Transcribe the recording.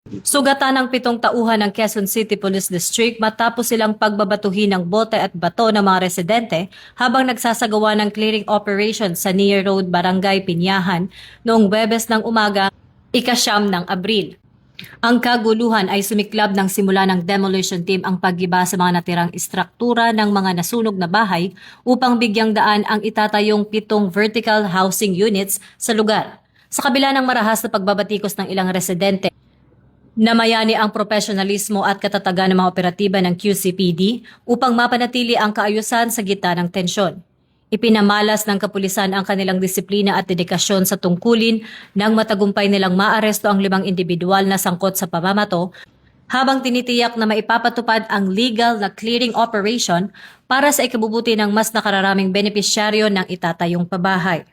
Sugatan ng 7 tauhan ng Quezon City Police District matapos silang pagbabatuhin ng bote at bato ng mga residente habang nagsasagawa ng clearing operation sa Near Road, Barangay Pinyahan noong Huwebes ng umaga, ika-9 ng Abril. Ang kaguluhan ay sumiklab ng simula ng demolition team ang paggiba sa mga natirang istruktura ng mga nasunog na bahay upang bigyang daan ang itatayong 7 vertical housing units sa lugar. Sa kabila ng marahas na pagbabatikos ng ilang residente, namayani ang profesionalismo at katatagan ng mga operatiba ng QCPD upang mapanatili ang kaayusan sa gitna ng tensyon. Ipinamalas ng kapulisan ang kanilang disiplina at dedikasyon sa tungkulin nang matagumpay nilang maaresto ang 5 individual na sangkot sa pamamato habang tinitiyak na maipapatupad ang legal na clearing operation para sa ikabubuti ng mas nakararaming benepisyaryo ng itatayong pabahay.